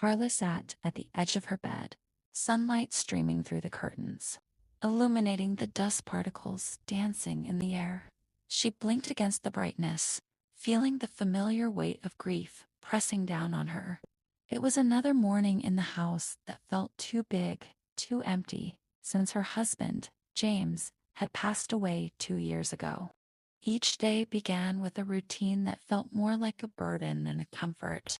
Carla sat at the edge of her bed, sunlight streaming through the curtains, illuminating the dust particles dancing in the air. She blinked against the brightness, feeling the familiar weight of grief pressing down on her. It was another morning in the house that felt too big, too empty, since her husband, James, had passed away 2 years ago. Each day began with a routine that felt more like a burden than a comfort.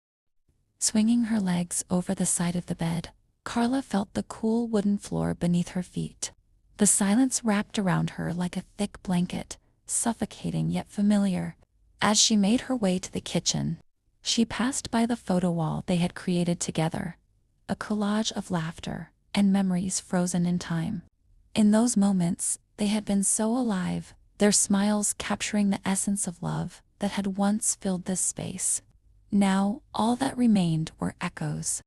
Swinging her legs over the side of the bed, Carla felt the cool wooden floor beneath her feet. The silence wrapped around her like a thick blanket, suffocating yet familiar. As she made her way to the kitchen, she passed by the photo wall they had created together, a collage of laughter and memories frozen in time. In those moments, they had been so alive, their smiles capturing the essence of love that had once filled this space. Now, all that remained were echoes.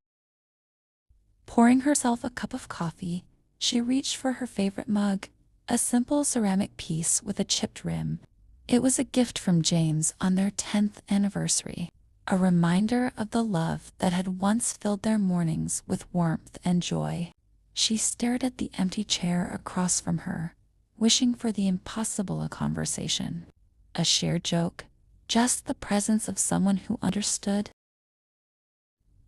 Pouring herself a cup of coffee, she reached for her favorite mug, a simple ceramic piece with a chipped rim. It was a gift from James on their 10th anniversary, a reminder of the love that had once filled their mornings with warmth and joy. She stared at the empty chair across from her, wishing for the impossible a conversation, a shared joke, just the presence of someone who understood.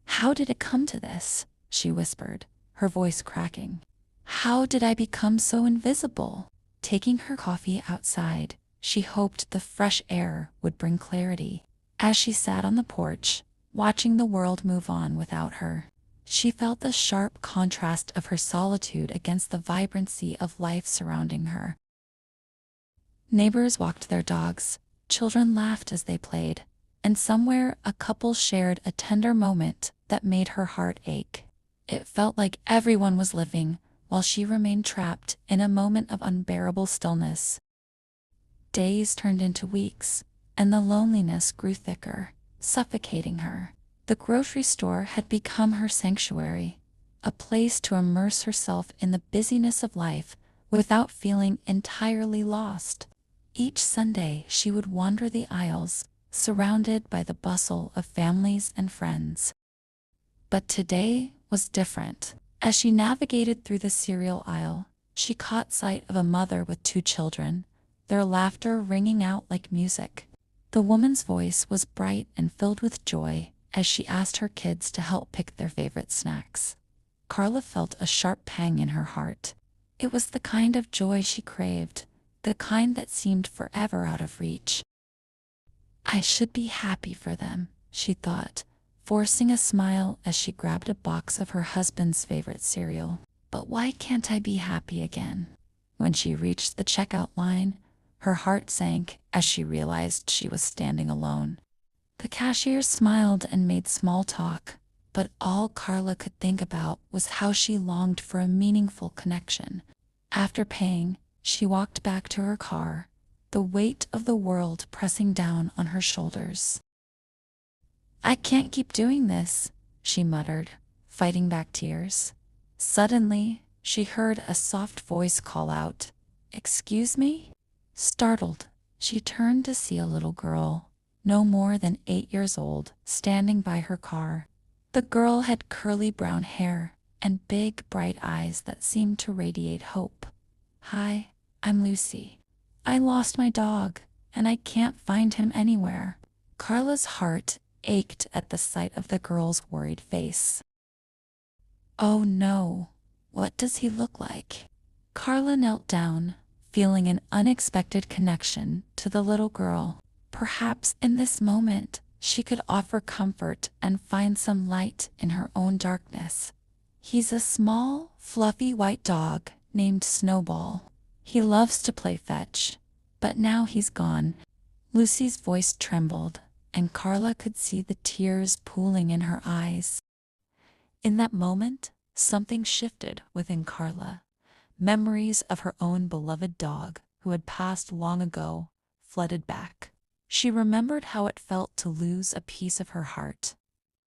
"How did it come to this?" she whispered, her voice cracking. "How did I become so invisible?" Taking her coffee outside, she hoped the fresh air would bring clarity. As she sat on the porch, watching the world move on without her, she felt the sharp contrast of her solitude against the vibrancy of life surrounding her. Neighbors walked their dogs, children laughed as they played, and somewhere a couple shared a tender moment that made her heart ache. It felt like everyone was living, while she remained trapped in a moment of unbearable stillness. Days turned into weeks, and the loneliness grew thicker, suffocating her. The grocery store had become her sanctuary, a place to immerse herself in the busyness of life without feeling entirely lost. Each Sunday she would wander the aisles, surrounded by the bustle of families and friends. But today was different. As she navigated through the cereal aisle, she caught sight of a mother with 2 children, their laughter ringing out like music. The woman's voice was bright and filled with joy as she asked her kids to help pick their favorite snacks. Carla felt a sharp pang in her heart. It was the kind of joy she craved, the kind that seemed forever out of reach. "I should be happy for them," she thought, forcing a smile as she grabbed a box of her husband's favorite cereal. "But why can't I be happy again?" When she reached the checkout line, her heart sank as she realized she was standing alone. The cashier smiled and made small talk, but all Carla could think about was how she longed for a meaningful connection. After paying, she walked back to her car, the weight of the world pressing down on her shoulders. "I can't keep doing this," she muttered, fighting back tears. Suddenly, she heard a soft voice call out, "Excuse me?" Startled, she turned to see a little girl, no more than 8 years old, standing by her car. The girl had curly brown hair and big, bright eyes that seemed to radiate hope. "Hi, I'm Lucy. I lost my dog, and I can't find him anywhere." Carla's heart ached at the sight of the girl's worried face. "Oh no, what does he look like?" Carla knelt down, feeling an unexpected connection to the little girl. Perhaps in this moment, she could offer comfort and find some light in her own darkness. "He's a small, fluffy white dog named Snowball. He loves to play fetch, but now he's gone." Lucy's voice trembled, and Carla could see the tears pooling in her eyes. In that moment, something shifted within Carla. Memories of her own beloved dog, who had passed long ago, flooded back. She remembered how it felt to lose a piece of her heart.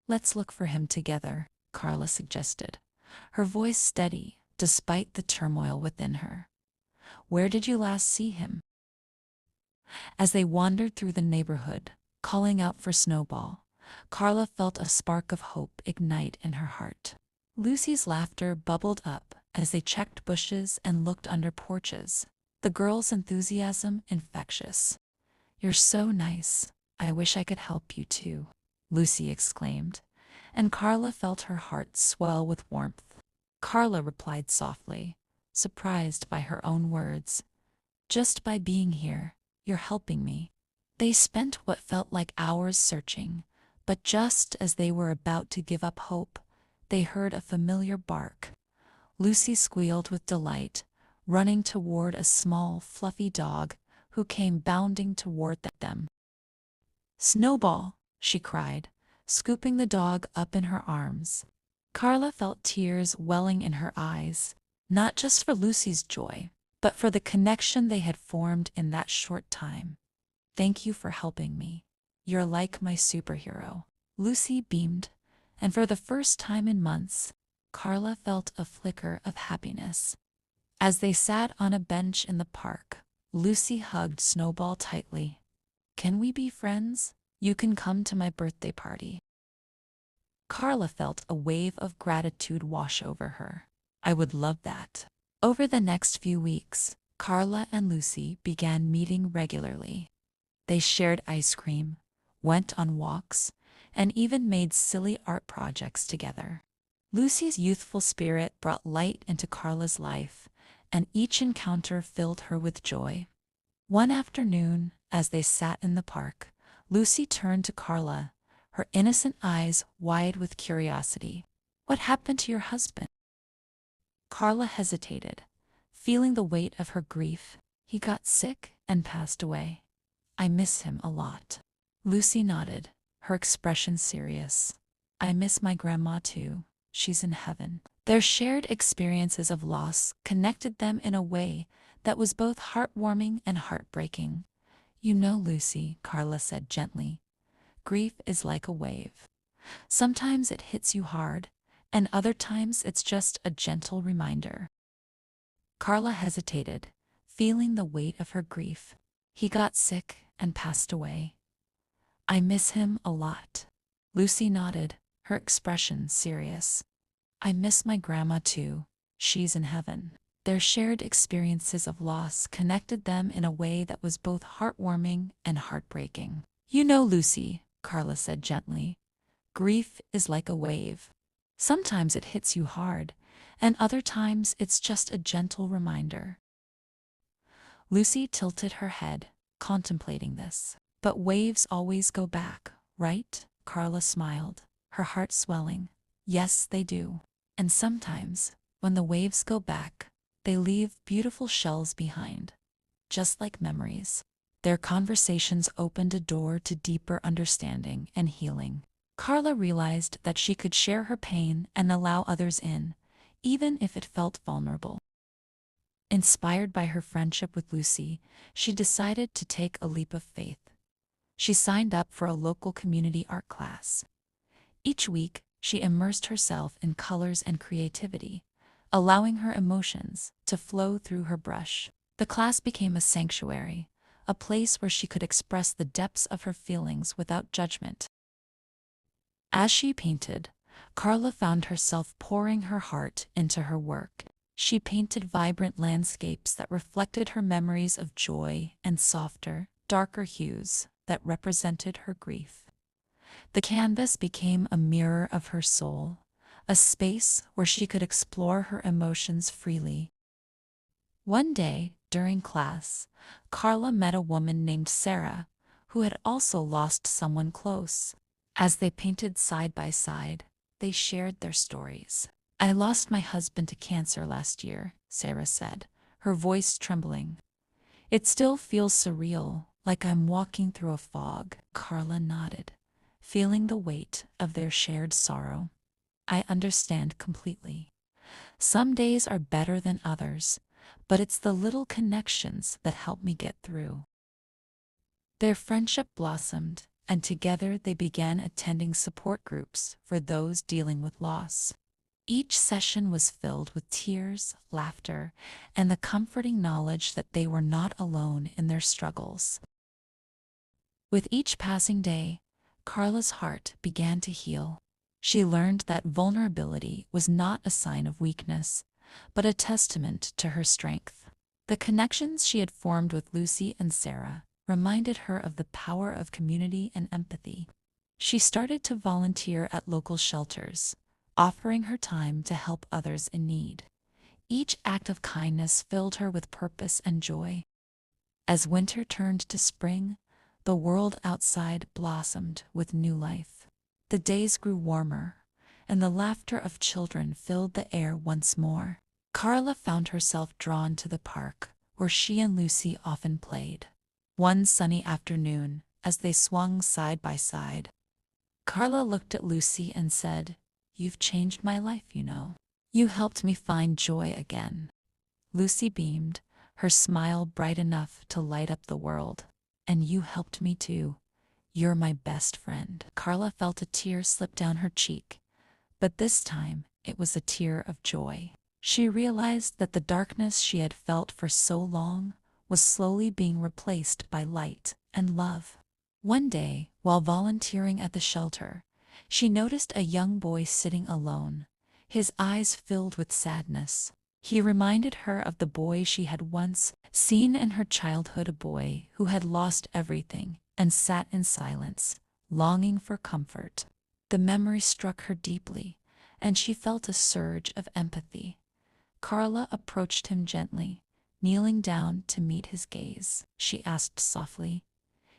"Let's look for him together," Carla suggested, her voice steady despite the turmoil within her. "Where did you last see him?" As they wandered through the neighborhood, calling out for Snowball, Carla felt a spark of hope ignite in her heart. Lucy's laughter bubbled up as they checked bushes and looked under porches, the girl's enthusiasm infectious. "You're so nice. I wish I could help you too," Lucy exclaimed, and Carla felt her heart swell with warmth. Carla replied softly, surprised by her own words. "Just by being here, you're helping me." They spent what felt like hours searching, but just as they were about to give up hope, they heard a familiar bark. Lucy squealed with delight, running toward a small, fluffy dog who came bounding toward them. "Snowball!" she cried, scooping the dog up in her arms. Carla felt tears welling in her eyes, not just for Lucy's joy, but for the connection they had formed in that short time. "Thank you for helping me. You're like my superhero." Lucy beamed, and for the first time in months, Carla felt a flicker of happiness. As they sat on a bench in the park, Lucy hugged Snowball tightly. "Can we be friends? You can come to my birthday party." Carla felt a wave of gratitude wash over her. "I would love that." Over the next few weeks, Carla and Lucy began meeting regularly. They shared ice cream, went on walks, and even made silly art projects together. Lucy's youthful spirit brought light into Carla's life, and each encounter filled her with joy. One afternoon, as they sat in the park, Lucy turned to Carla, her innocent eyes wide with curiosity. "What happened to your husband?" Carla hesitated, feeling the weight of her grief. "He got sick and passed away. I miss him a lot." Lucy nodded, her expression serious. "I miss my grandma too. She's in heaven." Their shared experiences of loss connected them in a way that was both heartwarming and heartbreaking. "You know, Lucy," Carla said gently, "grief is like a wave. Sometimes it hits you hard, and other times it's just a gentle reminder." Carla hesitated, feeling the weight of her grief. "He got sick and passed away. I miss him a lot." Lucy nodded, her expression serious. "I miss my grandma too. She's in heaven." Their shared experiences of loss connected them in a way that was both heartwarming and heartbreaking. "You know, Lucy," Carla said gently, "grief is like a wave. Sometimes it hits you hard, and other times it's just a gentle reminder." Lucy tilted her head, contemplating this. "But waves always go back, right?" Carla smiled, her heart swelling. "Yes, they do. And sometimes, when the waves go back, they leave beautiful shells behind, just like memories." Their conversations opened a door to deeper understanding and healing. Carla realized that she could share her pain and allow others in, even if it felt vulnerable. Inspired by her friendship with Lucy, she decided to take a leap of faith. She signed up for a local community art class. Each week, she immersed herself in colors and creativity, allowing her emotions to flow through her brush. The class became a sanctuary, a place where she could express the depths of her feelings without judgment. As she painted, Carla found herself pouring her heart into her work. She painted vibrant landscapes that reflected her memories of joy and softer, darker hues that represented her grief. The canvas became a mirror of her soul, a space where she could explore her emotions freely. One day, during class, Carla met a woman named Sarah, who had also lost someone close. As they painted side by side, they shared their stories. "I lost my husband to cancer last year," Sarah said, her voice trembling. "It still feels surreal, like I'm walking through a fog." Carla nodded, feeling the weight of their shared sorrow. "I understand completely. Some days are better than others, but it's the little connections that help me get through." Their friendship blossomed, and together they began attending support groups for those dealing with loss. Each session was filled with tears, laughter, and the comforting knowledge that they were not alone in their struggles. With each passing day, Carla's heart began to heal. She learned that vulnerability was not a sign of weakness, but a testament to her strength. The connections she had formed with Lucy and Sarah reminded her of the power of community and empathy. She started to volunteer at local shelters, offering her time to help others in need. Each act of kindness filled her with purpose and joy. As winter turned to spring, the world outside blossomed with new life. The days grew warmer, and the laughter of children filled the air once more. Carla found herself drawn to the park, where she and Lucy often played. One sunny afternoon, as they swung side by side, Carla looked at Lucy and said, "You've changed my life, you know. You helped me find joy again." Lucy beamed, her smile bright enough to light up the world. "And you helped me too. You're my best friend." Carla felt a tear slip down her cheek, but this time it was a tear of joy. She realized that the darkness she had felt for so long was slowly being replaced by light and love. One day, while volunteering at the shelter, she noticed a young boy sitting alone, his eyes filled with sadness. He reminded her of the boy she had once seen in her childhood, a boy who had lost everything and sat in silence, longing for comfort. The memory struck her deeply, and she felt a surge of empathy. Carla approached him gently, kneeling down to meet his gaze. She asked softly.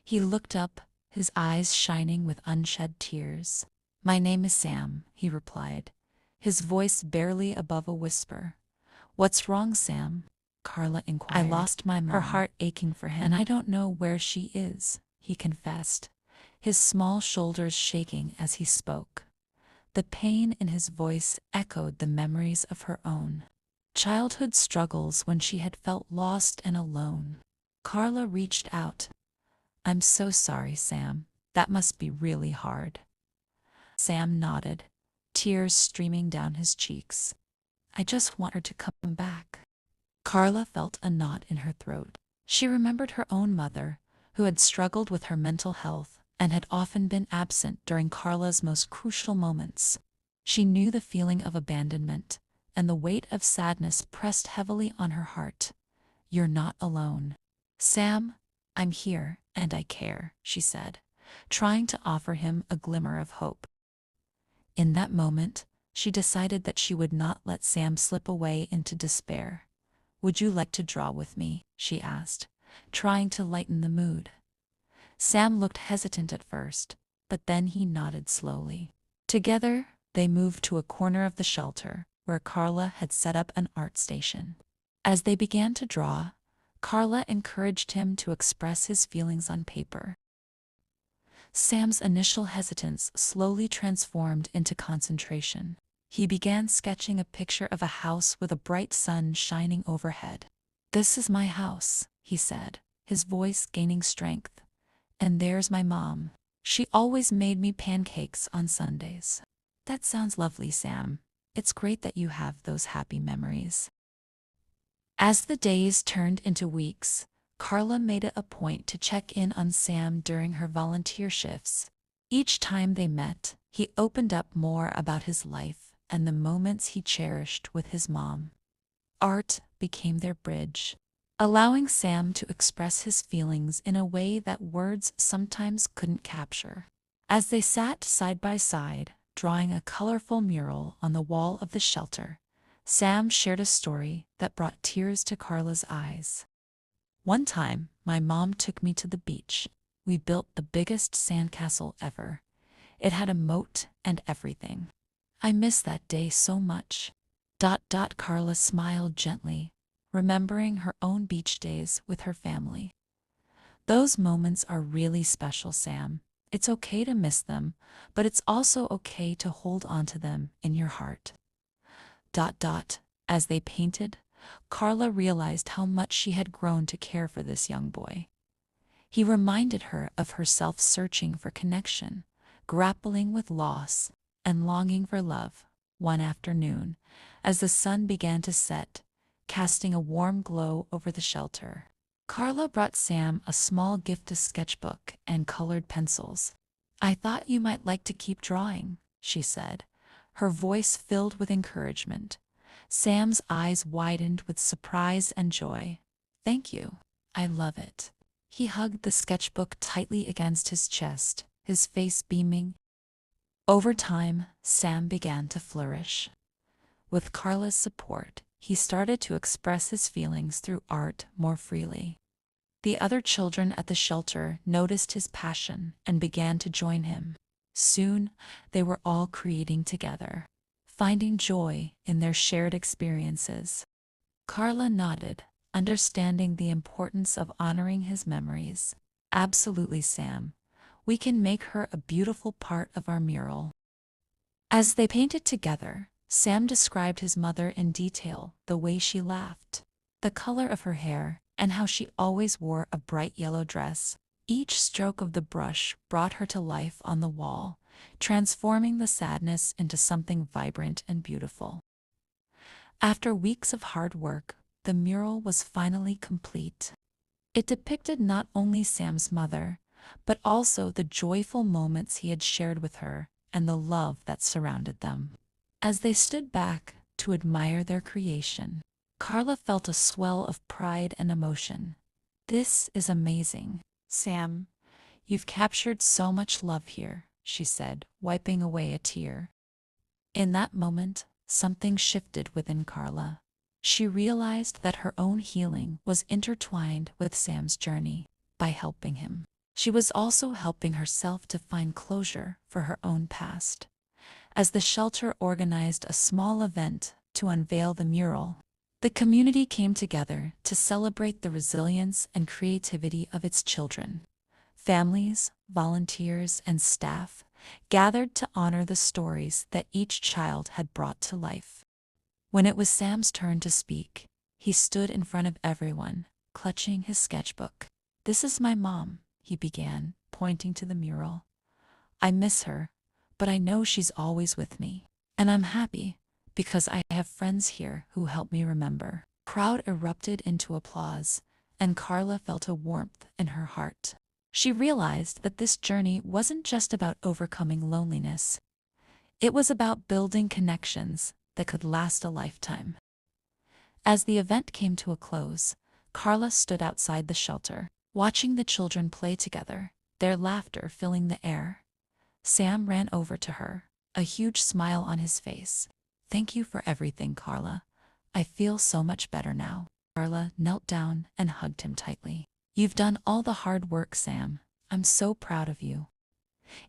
He looked up, his eyes shining with unshed tears. "My name is Sam," he replied, his voice barely above a whisper. "What's wrong, Sam?" Carla inquired. "I lost my mom," her heart aching for him, "and I don't know where she is," he confessed, his small shoulders shaking as he spoke. The pain in his voice echoed the memories of her own childhood struggles when she had felt lost and alone. Carla reached out. "I'm so sorry, Sam. That must be really hard." Sam nodded, tears streaming down his cheeks. "I just want her to come back." Carla felt a knot in her throat. She remembered her own mother, who had struggled with her mental health and had often been absent during Carla's most crucial moments. She knew the feeling of abandonment, and the weight of sadness pressed heavily on her heart. "You're not alone, Sam. I'm here, and I care," she said, trying to offer him a glimmer of hope. In that moment, she decided that she would not let Sam slip away into despair. "Would you like to draw with me?" she asked, trying to lighten the mood. Sam looked hesitant at first, but then he nodded slowly. Together, they moved to a corner of the shelter, where Carla had set up an art station. As they began to draw, Carla encouraged him to express his feelings on paper. Sam's initial hesitance slowly transformed into concentration. He began sketching a picture of a house with a bright sun shining overhead. "This is my house," he said, his voice gaining strength. "And there's my mom. She always made me pancakes on Sundays." "That sounds lovely, Sam. It's great that you have those happy memories." As the days turned into weeks, Carla made it a point to check in on Sam during her volunteer shifts. Each time they met, he opened up more about his life and the moments he cherished with his mom. Art became their bridge, allowing Sam to express his feelings in a way that words sometimes couldn't capture. As they sat side by side, drawing a colorful mural on the wall of the shelter, Sam shared a story that brought tears to Carla's eyes. "One time, my mom took me to the beach. We built the biggest sandcastle ever. It had a moat and everything. I miss that day so much." Carla smiled gently, remembering her own beach days with her family. "Those moments are really special, Sam. It's okay to miss them, but it's also okay to hold on to them in your heart." As they painted, Carla realized how much she had grown to care for this young boy. He reminded her of herself searching for connection, grappling with loss, and longing for love. One afternoon, as the sun began to set, casting a warm glow over the shelter, Carla brought Sam a small gift, a sketchbook and colored pencils. I thought you might like to keep drawing, she said, her voice filled with encouragement. Sam's eyes widened with surprise and joy. Thank you. I love it. He hugged the sketchbook tightly against his chest, his face beaming. Over time, Sam began to flourish. With Carla's support, he started to express his feelings through art more freely. The other children at the shelter noticed his passion and began to join him. Soon, they were all creating together, finding joy in their shared experiences. Carla nodded, understanding the importance of honoring his memories. Absolutely, Sam. We can make her a beautiful part of our mural. As they painted together, Sam described his mother in detail, the way she laughed, the color of her hair, and how she always wore a bright yellow dress. Each stroke of the brush brought her to life on the wall, transforming the sadness into something vibrant and beautiful. After weeks of hard work, the mural was finally complete. It depicted not only Sam's mother, but also the joyful moments he had shared with her and the love that surrounded them. As they stood back to admire their creation, Carla felt a swell of pride and emotion. This is amazing. Sam, you've captured so much love here, she said, wiping away a tear. In that moment, something shifted within Carla. She realized that her own healing was intertwined with Sam's journey. By helping him, she was also helping herself to find closure for her own past. As the shelter organized a small event to unveil the mural, the community came together to celebrate the resilience and creativity of its children. Families, volunteers, and staff gathered to honor the stories that each child had brought to life. When it was Sam's turn to speak, he stood in front of everyone, clutching his sketchbook. "This is my mom," he began, pointing to the mural. "I miss her, but I know she's always with me. And I'm happy, because I have friends here who help me remember." Crowd erupted into applause, and Carla felt a warmth in her heart. She realized that this journey wasn't just about overcoming loneliness. It was about building connections that could last a lifetime. As the event came to a close, Carla stood outside the shelter, watching the children play together, their laughter filling the air. Sam ran over to her, a huge smile on his face. "Thank you for everything, Carla. I feel so much better now." Carla knelt down and hugged him tightly. "You've done all the hard work, Sam. I'm so proud of you."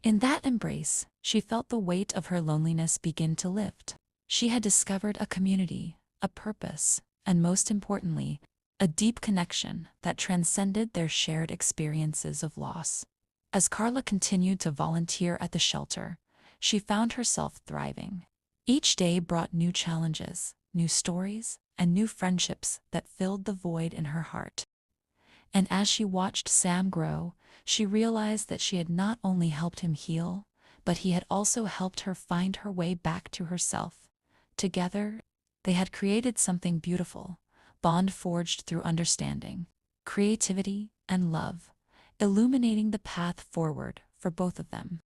In that embrace, she felt the weight of her loneliness begin to lift. She had discovered a community, a purpose, and most importantly, a deep connection that transcended their shared experiences of loss. As Carla continued to volunteer at the shelter, she found herself thriving. Each day brought new challenges, new stories, and new friendships that filled the void in her heart. And as she watched Sam grow, she realized that she had not only helped him heal, but he had also helped her find her way back to herself. Together, they had created something beautiful, bond forged through understanding, creativity, and love, illuminating the path forward for both of them.